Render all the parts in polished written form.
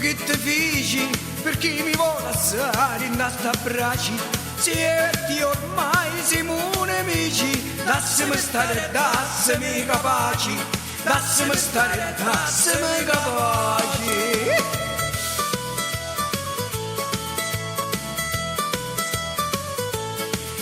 che ti fici, per chi mi vuole assare in sta bracci, si è ormai siamo nemici, dassimi stare, dassimi capaci, dassimi stare, dassimi capaci.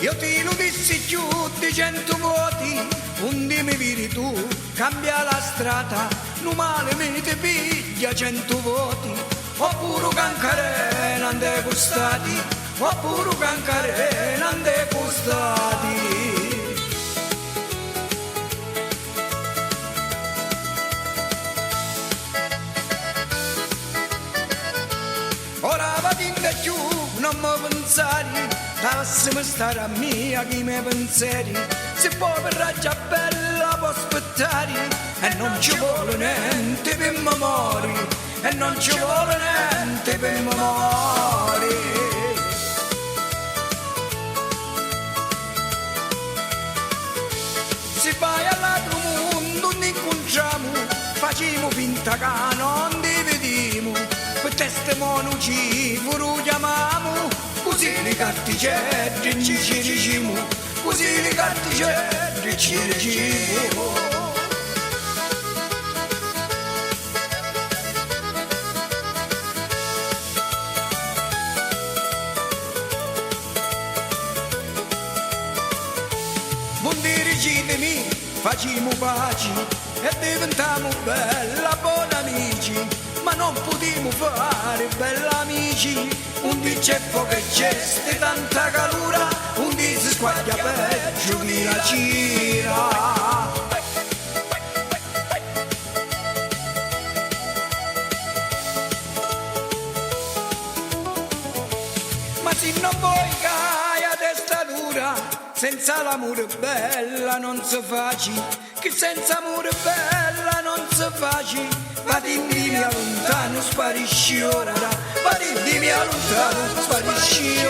Io ti lo dissi più di 100 voti, undi mi viri tu, cambia la strada, non male mi ti piglia 100 voti, oppure cancarena ande costati, oppure cancarena ande costati. Ora vado in più, non mi pensare, dassimi stare a mia chi mi pensieri, se può per già bella può aspettare, e non ci vuole niente per memoria, e non ci vuole niente per memoria. Se vai all'altro mondo non incontriamo, facciamo finta che non ti vediamo, per testimone ci chiamiamo, così le carticelle ci diciamo, così le carticelle ci diciamo. Non dirigitemi, facciamo pace e diventiamo bella buona amici, ma non potremo fare bella amici, un dice che c'è tanta calura, un di si squaglia peggio di la cira. Ma se non vuoi che hai a testa dura, senza l'amore bella non si faci, che senza amore bella non si faci, vadimi a lontano sparisci ora, vadimi a lontano sparisci